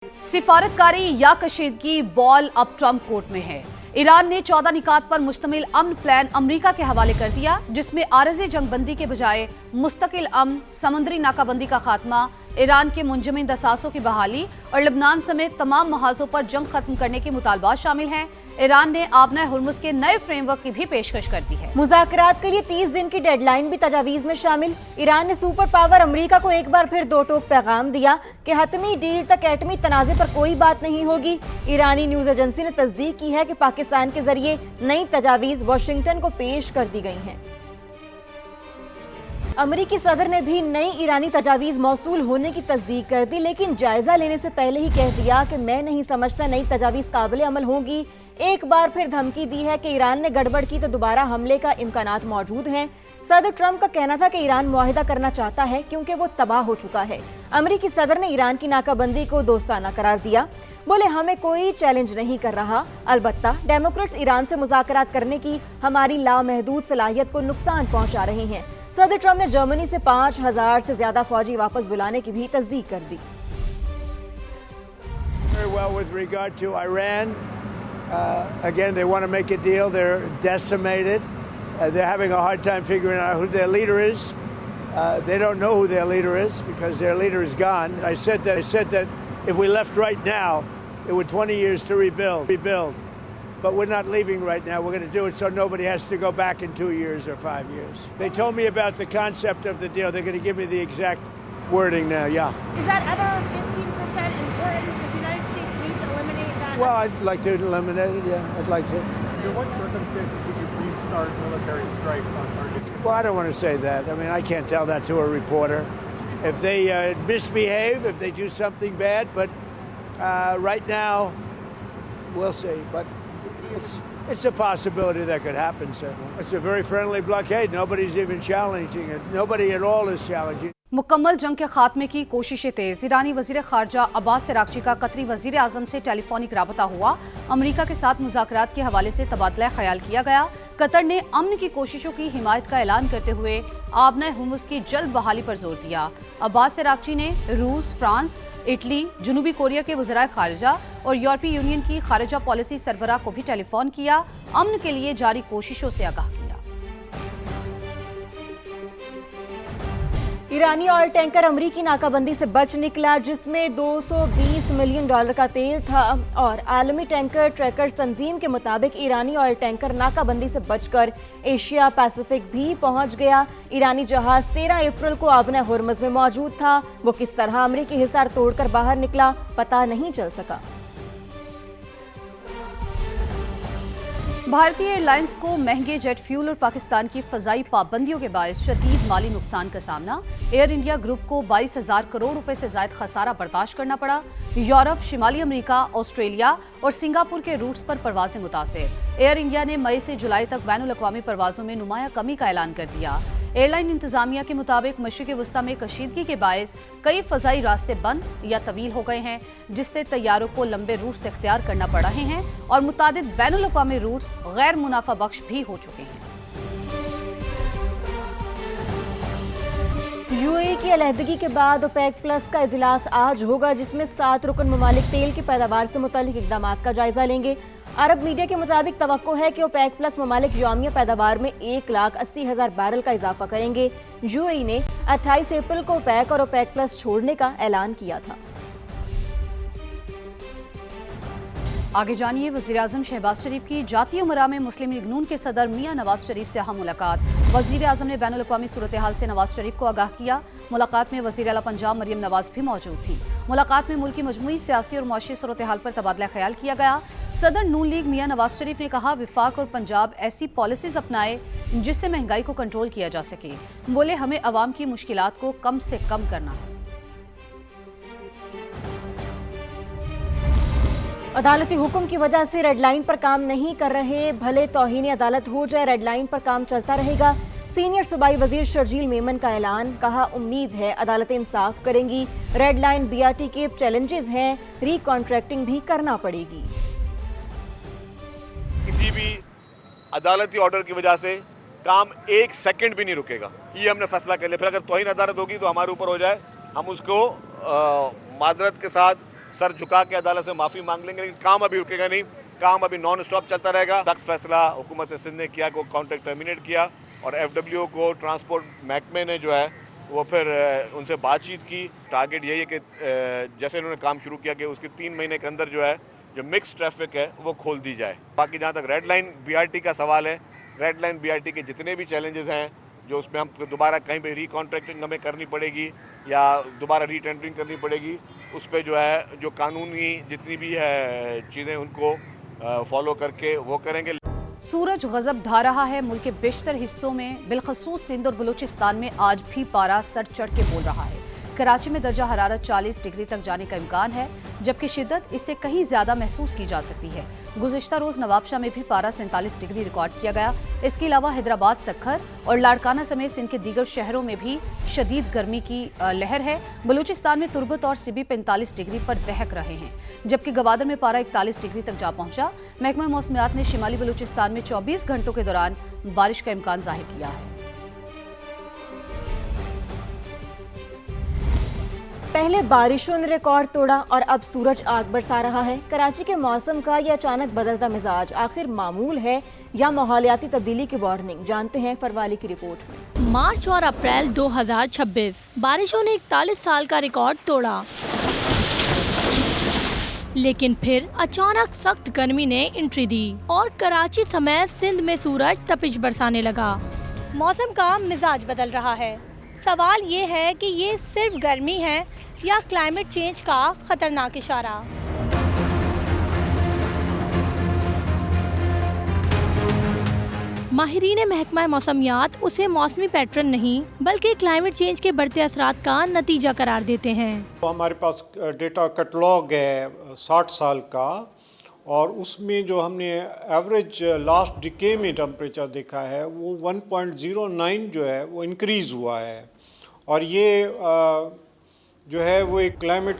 सिफारतकारी या कशीदगी बॉल अब Trump court में है। ईरान ने 14 निकात पर मुश्तमिल अमन प्लान अमेरिका के हवाले कर दिया, जिसमें आरजी जंगबंदी के बजाय मुस्तकिल अमन, समुद्री नाकाबंदी का खात्मा, ईरान के मुंजमद असासों की बहाली और लबनान समेत तमाम महाजों पर जंग खत्म करने के मुतालबात शामिल हैं। ईरान ने आबना हुर्मुज के नए फ्रेमवर्क की भी पेशकश कर दी है। मुज़ाकरात के लिए 30 दिन की डेडलाइन भी तजावीज़ में शामिल। ईरान ने सुपर पावर अमेरिका को एक बार फिर दो टोक पैगाम दिया कि हतमी डील तक एटमी तनाज़े पर कोई बात नहीं होगी। ईरानी न्यूज़ एजेंसी ने तस्दीक की है कि पाकिस्तान के जरिए नई तजावीज़ वाशिंगटन को पेश कर दी गई हैं। अमेरिकी सदर ने भी नई ईरानी तजावीज़ मौसूल होने की तस्दीक कर दी, लेकिन जायजा लेने से पहले ही कह दिया कि मैं नहीं समझता नई तजावीज़ काबिल अमल होंगी। एक बार फिर धमकी दी है कि ईरान ने गड़बड़ की तो दोबारा हमले का इम्कानात मौजूद हैं। सदर ट्रंप का कहना था कि ईरान मुआहिदा करना चाहता है क्योंकि वो तबाह हो चुका है। अमेरिकी सदर ने ईरान की नाकाबंदी को दोस्ताना करार दिया। बोले, हमें कोई चैलेंज नहीं कर रहा, अलबत्ता डेमोक्रेट्स ईरान से मुज़ाकरात करने की हमारी लामहदूद सलाहियत को नुकसान पहुंचा रहे हैं। सदर ट्रंप ने जर्मनी से 5000 से ज्यादा फौजी वापस बुलाने की भी तस्दीक कर दी। Again, they want to make a deal. They're decimated. They're having a hard time figuring out who their leader is. They don't know who their leader is because their leader is gone. I said that if we left right now, it would 20 years to rebuild. But we're not leaving right now. We're going to do it so nobody has to go back in 2 years or 5 years. They told me about the concept of the deal. They're going to give me the exact wording now. Yeah. Is that other 15% important? Does the United States need to eliminate that? Well, I'd like to eliminate it. Yeah, I'd like to. Under what circumstances would you restart military strikes on targets? Well, I don't want to say that. I mean, I can't tell that to a reporter. If they misbehave, if they do something bad, but right now, we'll see. But it's a possibility that could happen, certainly. It's a very friendly blockade. Nobody's even challenging it. Nobody at all is challenging. मुकम्मल जंग के खात्मे की कोशिशें तेज। ईरानी वजीर खारजा Abbas Araghchi का कतरी वजीर आजम से टेलीफोनिक राबता हुआ। अमेरिका के साथ मुज़ाकरात के हवाले से तबादला ख्याल किया गया। कतर ने अमन की कोशिशों की हिमायत का ऐलान करते हुए आबना हुर्मुज की जल्द बहाली पर जोर दिया। अब्बास अरागची ने रूस, फ्रांस, इटली, जनूबी कोरिया के वज़राए खारजा और यूरोपीय यूनियन की खारजा पॉलिसी सरबराह को भी टेलीफोन किया। अमन के लिए जारी कोशिशों से आगाह किया। ईरानी ऑयल टैंकर अमरीकी नाकाबंदी से बच निकला, जिसमें $220 मिलियन का तेल था और आलमी टैंकर ट्रैकर्स तंजीम के मुताबिक ईरानी ऑयल टैंकर नाकाबंदी से बचकर एशिया पैसिफिक भी पहुंच गया। ईरानी जहाज 13 अप्रैल को आबना हुर्मुज में मौजूद था। वो किस तरह अमरीकी हिसार तोड़कर बाहर निकला, पता नहीं चल सका। भारतीय एयरलाइंस को महंगे जेट फ्यूल और पाकिस्तान की फजाई पाबंदियों के बायस शदीद माली नुकसान का सामना। एयर इंडिया ग्रुप को 22,000 करोड़ रुपए से ज्यादा खसारा बर्दाश्त करना पड़ा। यूरोप, शिमाली अमेरिका, ऑस्ट्रेलिया और सिंगापुर के रूट्स पर परवाजें मुतासिर। एयर इंडिया ने मई से जुलाई तक बैनुल अक़वामी परवाजों में नुमाया कमी का ऐलान कर दिया। एयरलाइन इंतजामिया के मुताबिक मशरिक़ वस्ता में कशीदगी के बायस कई फजाई रास्ते बंद या तवील हो गए हैं, जिससे तैयारों को लंबे रूट्स इख्तियार करना पड़ रहे हैं और मुतादिद बैनुल अक़वामी रूट्स गैर मुनाफा बख्श भी हो चुके हैं। यूएई की अलहदगी के बाद ओपेक प्लस का इजलास आज होगा, जिसमें 7 रुकन ममालिक तेल की पैदावार से मुतालिक इक़दाम का जायजा लेंगे। अरब मीडिया के मुताबिक तवक्को है कि ओपेक प्लस ममालिक यौमिया पैदावार में 1,80,000 बैरल का इजाफा करेंगे। यूएई ने 28 अप्रैल को ओपेक और ओपेक प्लस छोड़ने का ऐलान किया था। आगे जानिए, वज़ीर-ए-आज़म शहबाज शरीफ की जाती उमरा में मुस्लिम लीग नून के सदर मियां नवाज शरीफ से अहम मुलाकात। वज़ीर-ए-आज़म ने बैनुल अक़वामी सूरत हाल से नवाज शरीफ को आगाह किया। मुलाकात में वज़ीर आला पंजाब मरियम नवाज भी मौजूद थी। मुलाकात में मुल्क की मजमूई सियासी और मुआशी सूरत हाल पर तबादला ख्याल किया गया। सदर नून लीग मियां नवाज शरीफ ने कहा, विफाक और पंजाब ऐसी पॉलिसीज अपनाए जिससे महंगाई को कंट्रोल किया जा सके। बोले, हमें अवाम की मुश्किलात को कम से कम करना है। अदालती हुक्म की वजह से रेड लाइन पर काम नहीं कर रहे, भले तौहीन अदालत हो जाए, रेड लाइन पर काम चलता रहेगा। सीनियर सूबाई वजीर शर्जील मेमन का ऐलान, कहा उम्मीद है अदालतें इंसाफ करेंगी। रेड लाइन बीआरटी के चैलेंजेस हैं, रिकॉन्ट्रैक्टिंग भी करना पड़ेगी। किसी भी अदालती ऑर्डर की वजह से काम 1 सेकंड भी नहीं रुकेगा, ये हमने फैसला कर लिया। फिर अगर तौहीन अदालत होगी तो हमारे ऊपर हो जाए, हम उसको मादरत के साथ सर झुका के अदालत से माफ़ी मांग लेंगे, लेकिन काम अभी रुकेगा नहीं, काम अभी नॉन स्टॉप चलता रहेगा। सख्त फैसला हुकूमत सिंध ने किया को कॉन्ट्रैक्ट टर्मिनेट किया और FWO को ट्रांसपोर्ट महकमे ने जो है वो फिर उनसे बातचीत की। टारगेट यही है कि जैसे इन्होंने काम शुरू किया कि उसके 3 महीने के अंदर जो है जो मिक्स ट्रैफिक है वो खोल दी जाए। बाकी जहाँ तक रेड लाइन BRT का सवाल है, रेड लाइन BRT के जितने भी चैलेंजेस हैं जो उसमें हम दोबारा कहीं पे रिकॉन्ट्रैक्टिंग हमें करनी पड़ेगी या दोबारा रीटेंडरिंग करनी पड़ेगी, उस पर जो है जो कानूनी जितनी भी है चीज़ें उनको फॉलो करके वो करेंगे। सूरज गजब ढा रहा है। मुल्क के बेशतर हिस्सों में बिलखसूस सिंध और बलूचिस्तान में आज भी पारा सर चढ़ के बोल रहा है। कराची में दर्जा हरारत 40 डिग्री तक जाने का इम्कान है, जबकि शिद्दत इससे कहीं ज्यादा महसूस की जा सकती है। गुज़िश्ता रोज नवाबशाह में भी पारा 47 डिग्री रिकॉर्ड किया गया। इसके अलावा हैदराबाद, सक्खर और लाड़काना समेत सिंध के दीगर शहरों में भी शदीद गर्मी की लहर है। बलूचिस्तान में तुर्बत और सिबी 45 डिग्री पर दहक रहे हैं, जबकि गवादर में पारा 41 डिग्री तक जा पहुंचा। महकमा मौसमियात ने शिमाली बलूचिस्तान में 24 घंटों के दौरान बारिश का इम्कान जाहिर किया है। पहले बारिशों ने रिकॉर्ड तोड़ा और अब सूरज आग बरसा रहा है। कराची के मौसम का यह अचानक बदलता मिजाज आखिर मामूल है या माहौलियाती तब्दीली की वार्निंग? जानते हैं फरवाली की रिपोर्ट में। मार्च और अप्रैल 2026 बारिशों ने 41 साल का रिकॉर्ड तोड़ा, लेकिन फिर अचानक सख्त गर्मी ने एंट्री दी और कराची समेत सिंध में सूरज तपिश बरसाने लगा। मौसम का मिजाज बदल रहा है। सवाल ये है कि ये सिर्फ गर्मी है या क्लाइमेट चेंज का खतरनाक इशारा। माहिरीन महकमा मौसमियात उसे मौसमी पैटर्न नहीं बल्कि क्लाइमेट चेंज के बढ़ते असरात का नतीजा करार देते हैं। तो हमारे पास डेटा कैटलॉग है 60 साल का, और उसमें जो हमने एवरेज लास्ट डिके में टेम्परेचर देखा है वो 1.09 जो है वो इंक्रीज़ हुआ है, और ये जो है वो एक क्लाइमेट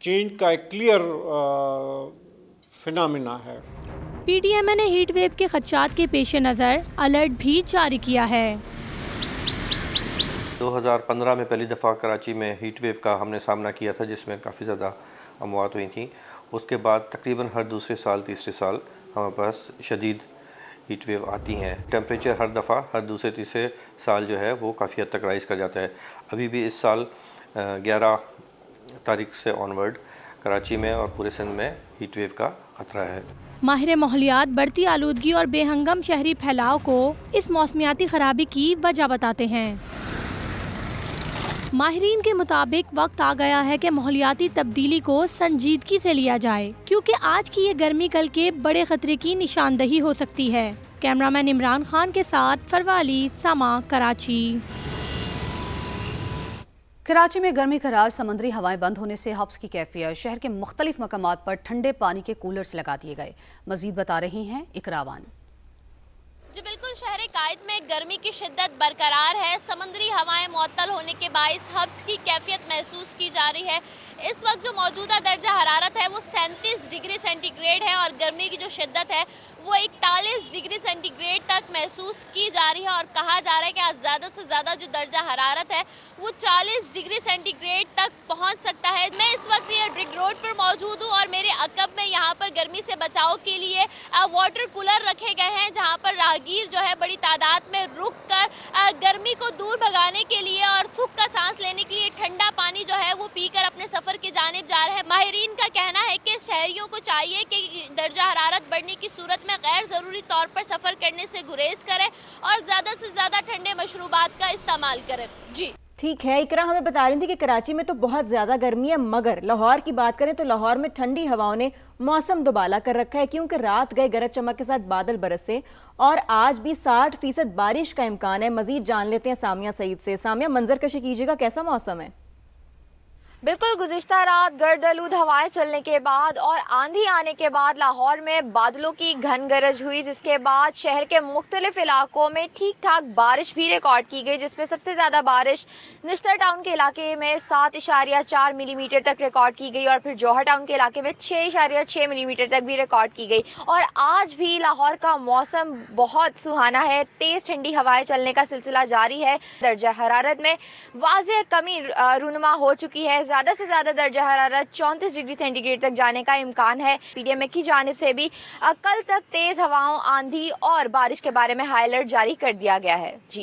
चेंज का एक क्लियर फिनोमेना है। PDMA ने हीट वेव के खदशात के पेश नज़र अलर्ट भी जारी किया है। 2015 में पहली दफ़ा कराची में हीट वेव का हमने सामना किया था, जिसमें काफ़ी ज़्यादा अमवात हुई थी। उसके बाद तकरीबन हर दूसरे साल तीसरे साल हमारे पास शदीद हीट वेव आती हैं। टेम्परेचर हर दफ़ा हर दूसरे तीसरे साल जो है वो काफ़ी हद तक राइज़ कर जाता है। अभी भी इस साल 11 तारीख से ऑनवर्ड कराची में और पूरे सिंध में हीट वेव का खतरा है। माहिर माहौलियात बढ़ती आलूदगी और बेहंगम शहरी फैलाव को इस मौसमियाती खराबी की वजह बताते हैं। माहिरीन के मुताबिक वक्त आ गया है कि माहौलियाती तब्दीली को संजीदगी से लिया जाए, क्योंकि आज की ये गर्मी कल के बड़े खतरे की निशानदही हो सकती है। कैमरामैन इमरान खान के साथ फरवाली, समा, कराची। कराची में गर्मी का राज समंदरी हवाएं बंद होने से हब्स की कैफियत। शहर के मुख्तलिफ मकामात पर ठंडे पानी के कूलर्स लगा दिए गए। मजीद बता रही हैं इकरावान। जी बिल्कुल, शहर कायद में गर्मी की शिद्दत बरकरार है। समंदरी हवाएं मुअत्तल होने के बाइस हब्स की कैफियत महसूस की जा रही है। इस वक्त जो मौजूदा दर्जा हरारत है वो 37 डिग्री सेंटीग्रेड है और गर्मी की जो शिद्दत है वो 41 डिग्री सेंटीग्रेड तक महसूस की जा रही है और कहा जा रहा है कि आज ज़्यादा से ज़्यादा जो दर्जा हरारत है वो 40 डिग्री सेंटीग्रेड तक पहुंच सकता है। मैं इस वक्त ये ब्रिक रोड पर मौजूद हूँ और मेरे अकब में यहाँ पर गर्मी से बचाव के लिए वाटर कूलर रखे गए हैं, जहाँ पर राहगीर जो है बड़ी तादाद में रुक कर गर्मी को दूर भगाने के लिए और सुख का सांस लेने के लिए ठंडा पानी जो है वो पीकर अपने सफ़र की जानिब जा रहे हैं। माहिरीन का कहना है कि शहरियों को चाहिए कि दर्जा हरारत बढ़ने की सूरत में गैर ज़रूरी तौर पर सफ़र करने से गुरेज करें और ज़्यादा से ज़्यादा ठंडे मशरूबात का इस्तेमाल करें। जी ठीक है, इकरा हमें बता रही थी कि कराची में तो बहुत ज़्यादा गर्मी है, मगर लाहौर की बात करें तो लाहौर में ठंडी हवाओं ने मौसम दुबाला कर रखा है, क्योंकि रात गए गरज चमक के साथ बादल बरसे और आज भी 60% बारिश का इम्कान है। मजीद जान लेते हैं सामिया सईद से। सामिया, मंजर कशी कीजिएगा, कैसा मौसम है? बिल्कुल, गुज़िश्ता रात गर्द-आलूद हवाएं चलने के बाद और आंधी आने के बाद लाहौर में बादलों की घन गरज हुई, जिसके बाद शहर के मुख्तलिफ इलाकों में ठीक ठाक बारिश भी रिकॉर्ड की गई, जिसमें सबसे ज़्यादा बारिश निश्तर टाउन के इलाके में 7.4 मिलीमीटर तक रिकॉर्ड की गई और फिर जौहर टाउन के इलाके में 6.6 मिलीमीटर तक भी रिकॉर्ड की गई। और आज भी लाहौर का मौसम बहुत सुहाना है, तेज़ ठंडी हवाएँ चलने का सिलसिला जारी है। दर्जा हरारत में वाज़ेह कमी रूनुमा हो चुकी है। ज़्यादा से ज़्यादा दर्जा हरारत 34 डिग्री सेंटीग्रेड तक जाने का इम्कान है। पीडीएमए की जानिब से भी कल तक तेज़ हवाओं, आंधी और बारिश के बारे में हाई अलर्ट जारी कर दिया गया है। जी।